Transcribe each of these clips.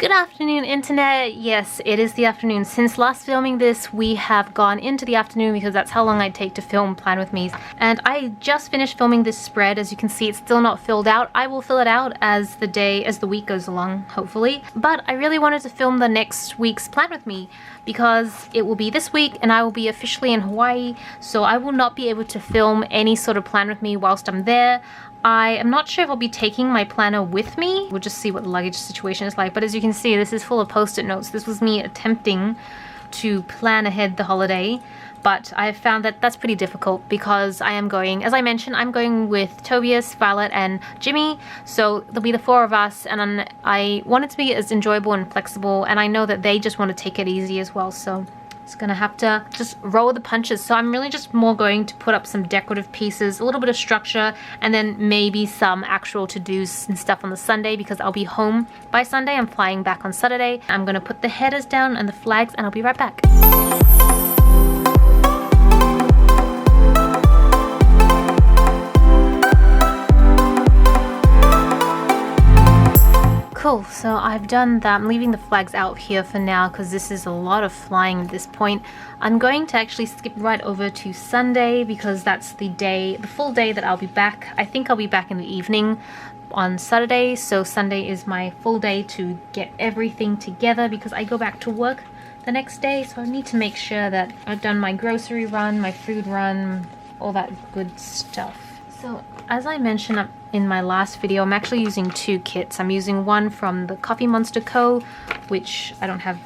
Good afternoon, internet. Yes, it is the afternoon. Since last filming this, we have gone into the afternoon because that's how long I take to film Plan With Me's. And I just finished filming this spread. As you can see, it's still not filled out. I will fill it out as the week goes along, hopefully. But I really wanted to film the next week's Plan With Me because it will be this week and I will be officially in Hawaii. So I will not be able to film any sort of Plan With Me whilst I'm there. I am not sure if I'll be taking my planner with me. We'll just see what the luggage situation is like. But as you can see, this is full of post-it notes. This was me attempting to plan ahead the holiday. But I have found that that's pretty difficult because I am going, as I mentioned, I'm going with Tobias, Violet, and Jimmy. So there'll be the four of us. And I want it to be as enjoyable and flexible. And I know that they just want to take it easy as well. So it's gonna have to just roll with the punches. So I'm really just more going to put up some decorative pieces, a little bit of structure, and then maybe some actual to-dos and stuff on the Sunday because I'll be home by Sunday. I'm flying back on Saturday. I'm gonna put the headers down and the flags and I'll be right back. Cool, so I've done that. I'm leaving the flags out here for now because this is a lot of flying at this point. I'm going to actually skip right over to Sunday because that's the full day that I'll be back. I think I'll be back in the evening on Saturday, so Sunday is my full day to get everything together because I go back to work the next day, so I need to make sure that I've done my grocery run, my food run, all that good stuff. So as I mentioned in my last video, I'm actually using two kits. I'm using one from the Coffee Monster Co., which I don't have,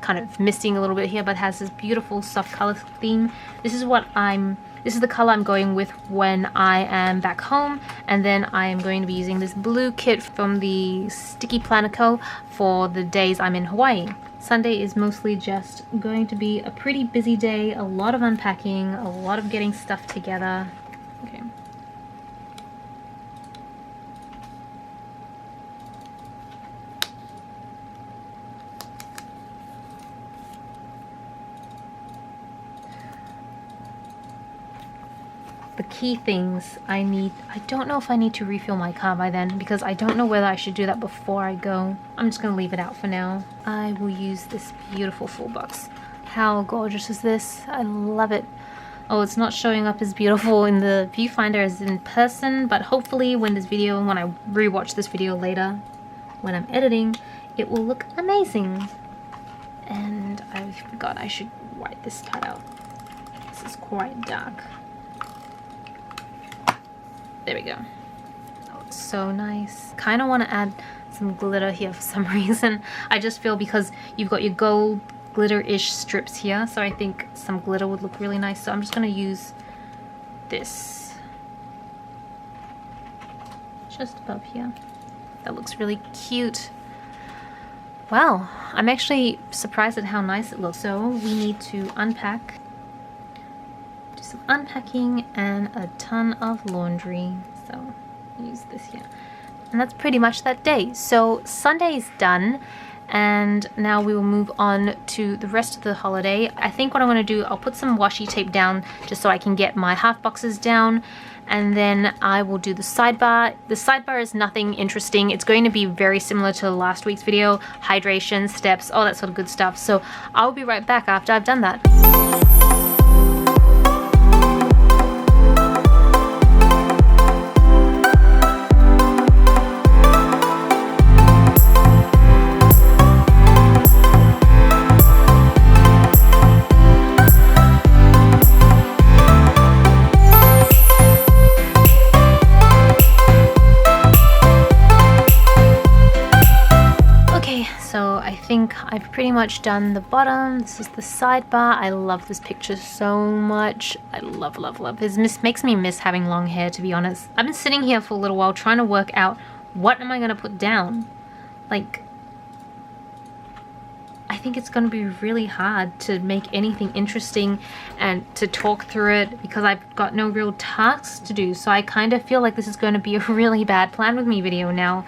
kind of missing a little bit here, but has this beautiful soft color theme. This is the color I'm going with when I am back home, and then I am going to be using this blue kit from the Sticky Planner Co. for the days I'm in Hawaii. Sunday is mostly just going to be a pretty busy day, a lot of unpacking, a lot of getting stuff together. Okay. The key things I don't know if I need to refill my car by then because I don't know whether I should do that before I go. I'm just gonna leave it out for now. I will use this beautiful full box. How gorgeous is this? I love it. Oh, it's not showing up as beautiful in the viewfinder as in person, but hopefully when I rewatch this video later, when I'm editing, it will look amazing. And I forgot I should white this part out. This is quite dark. There we go. That looks so nice. Kind of want to add some glitter here for some reason. I just feel because you've got your gold glitter-ish strips here, so I think some glitter would look really nice. So I'm just going to use this just above here. That looks really cute. Wow, I'm actually surprised at how nice it looks. So we need to unpack. Some unpacking and a ton of laundry, so use this here, and that's pretty much that day. So Sunday's done and now we will move on to the rest of the holiday. I think what I'm going to do, I'll put some washi tape down just so I can get my half boxes down, and then I will do the sidebar. The sidebar is nothing interesting. It's going to be very similar to last week's video, hydration, steps, all that sort of good stuff. So I'll be right back after I've done that. I think I've pretty much done the bottom. This is the sidebar. I love this picture so much. I love, love, love. It makes me miss having long hair, to be honest. I've been sitting here for a little while trying to work out what am I going to put down. Like, I think it's going to be really hard to make anything interesting and to talk through it because I've got no real tasks to do. So I kind of feel like this is going to be a really bad Plan With Me video now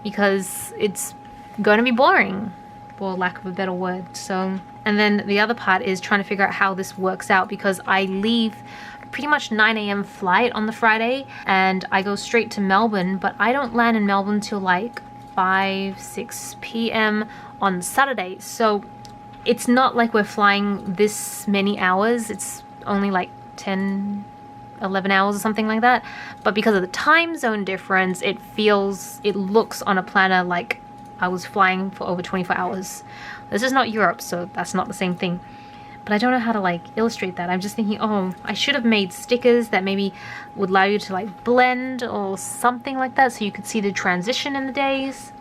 because it's going to be boring, for lack of a better word. So, and then the other part is trying to figure out how this works out because I leave pretty much 9 a.m. flight on the Friday and I go straight to Melbourne, but I don't land in Melbourne till like 6 p.m. on Saturday. So it's not like we're flying this many hours. It's only like 10, 11 hours or something like that. But because of the time zone difference, it looks on a planner like I was flying for over 24 hours. This is not Europe, so that's not the same thing. But I don't know how to like illustrate that. I'm just thinking, oh, I should have made stickers that maybe would allow you to like blend or something like that so you could see the transition in the days.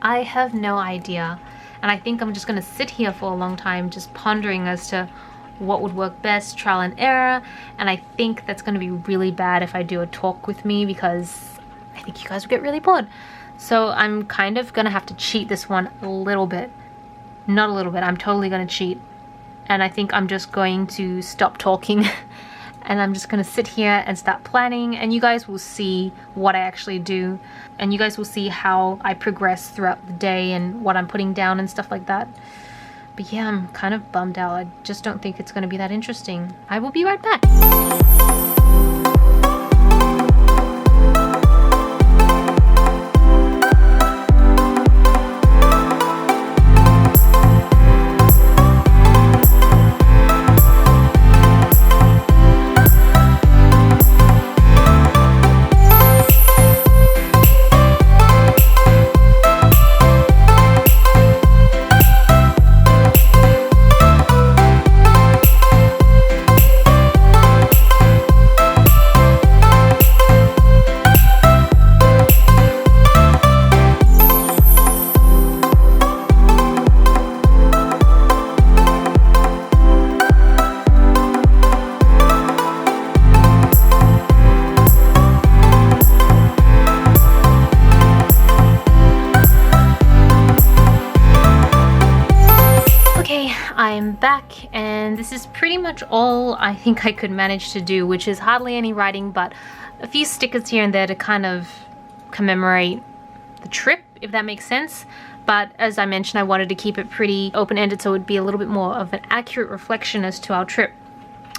I have no idea. And I think I'm just going to sit here for a long time just pondering as to what would work best, trial and error. And I think that's going to be really bad if I do a talk with me, because I think you guys would get really bored. So I'm kind of going to have to cheat this one a little bit. Not a little bit, I'm totally going to cheat. And I think I'm just going to stop talking and I'm just going to sit here and start planning, and you guys will see what I actually do, and you guys will see how I progress throughout the day and what I'm putting down and stuff like that. But yeah, I'm kind of bummed out. I just don't think it's going to be that interesting. I will be right back. I'm back, and this is pretty much all I think I could manage to do, which is hardly any writing, but a few stickers here and there to kind of commemorate the trip, if that makes sense. But as I mentioned, I wanted to keep it pretty open-ended so it would be a little bit more of an accurate reflection as to our trip.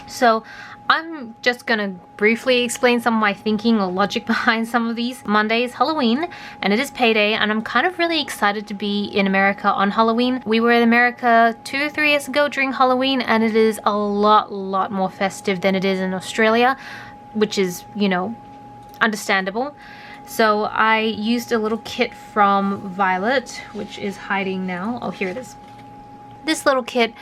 So I'm just gonna briefly explain some of my thinking or logic behind some of these. Monday is Halloween and it is payday, and I'm kind of really excited to be in America on Halloween. We were in America 2 or 3 years ago during Halloween, and it is a lot more festive than it is in Australia, which is, you know, understandable. So I used a little kit from Violet, which is hiding now. Oh, here it is. This little kit.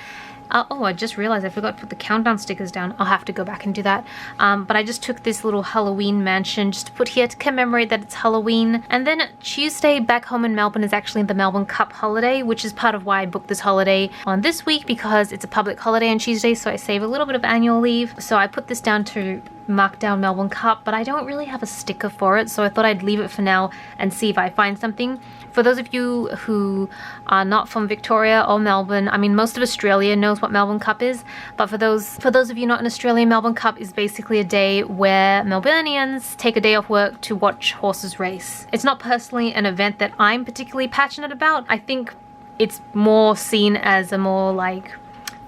Oh, I just realized I forgot to put the countdown stickers down. I'll have to go back and do that. But I just took this little Halloween mansion just to put here to commemorate that it's Halloween. And then Tuesday back home in Melbourne is actually the Melbourne Cup holiday, which is part of why I booked this holiday on this week, because it's a public holiday on Tuesday, so I save a little bit of annual leave. So I put this down to mark down Melbourne Cup, but I don't really have a sticker for it, so I thought I'd leave it for now and see if I find something. For those of you who are not from Victoria or Melbourne, I mean, most of Australia knows what Melbourne Cup is, but for those of you not in Australia, Melbourne Cup is basically a day where Melburnians take a day off work to watch horses race. It's not personally an event that I'm particularly passionate about. I think it's more seen as a more like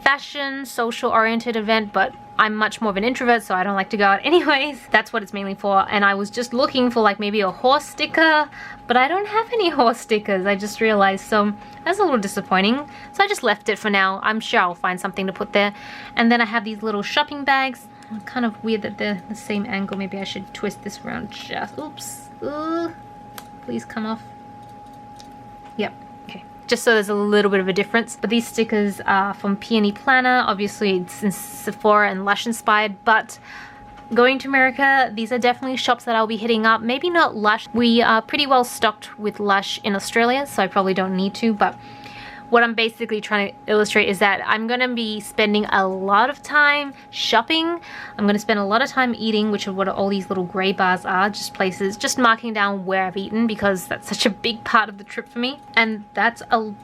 fashion, social oriented event, but I'm much more of an introvert, so I don't like to go out anyways. That's what it's mainly for. And I was just looking for like maybe a horse sticker, but I don't have any horse stickers, I just realized, so that's a little disappointing. So I just left it for now. I'm sure I'll find something to put there. And then I have these little shopping bags. Kind of weird that they're the same angle. Maybe I should twist this around just, oops. Please come off. Yep. Just so there's a little bit of a difference. But these stickers are from Peony Planner. Obviously it's in Sephora and Lush inspired, but going to America, these are definitely shops that I'll be hitting up. Maybe not Lush. We are pretty well stocked with Lush in Australia, so I probably don't need to, but what I'm basically trying to illustrate is that I'm going to be spending a lot of time shopping. I'm going to spend a lot of time eating, which is what all these little grey bars are, just places, just marking down where I've eaten, because that's such a big part of the trip for me. And that's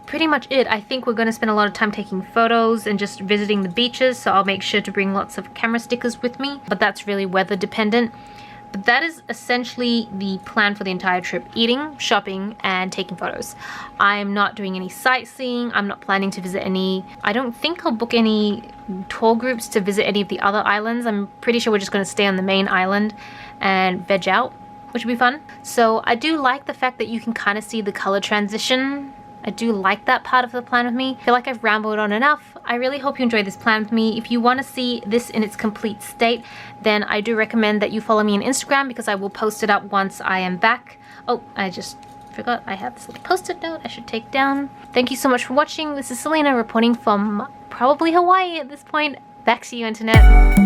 pretty much it. I think we're going to spend a lot of time taking photos and just visiting the beaches, so I'll make sure to bring lots of camera stickers with me, but that's really weather dependent. But that is essentially the plan for the entire trip: eating, shopping, and taking photos. I'm not doing any sightseeing. I'm not planning to visit any, I don't think I'll book any tour groups to visit any of the other islands. I'm pretty sure we're just going to stay on the main island and veg out. which would be fun. So I do like the fact that you can kind of see the color transition. I do like that part of the plan with me. I feel like I've rambled on enough. I really hope you enjoyed this plan with me. If you want to see this in its complete state, then I do recommend that you follow me on Instagram because I will post it up once I am back. Oh, I just forgot I have this little post-it note I should take down. Thank you so much for watching. This is Celina reporting from probably Hawaii at this point. Back to you, internet.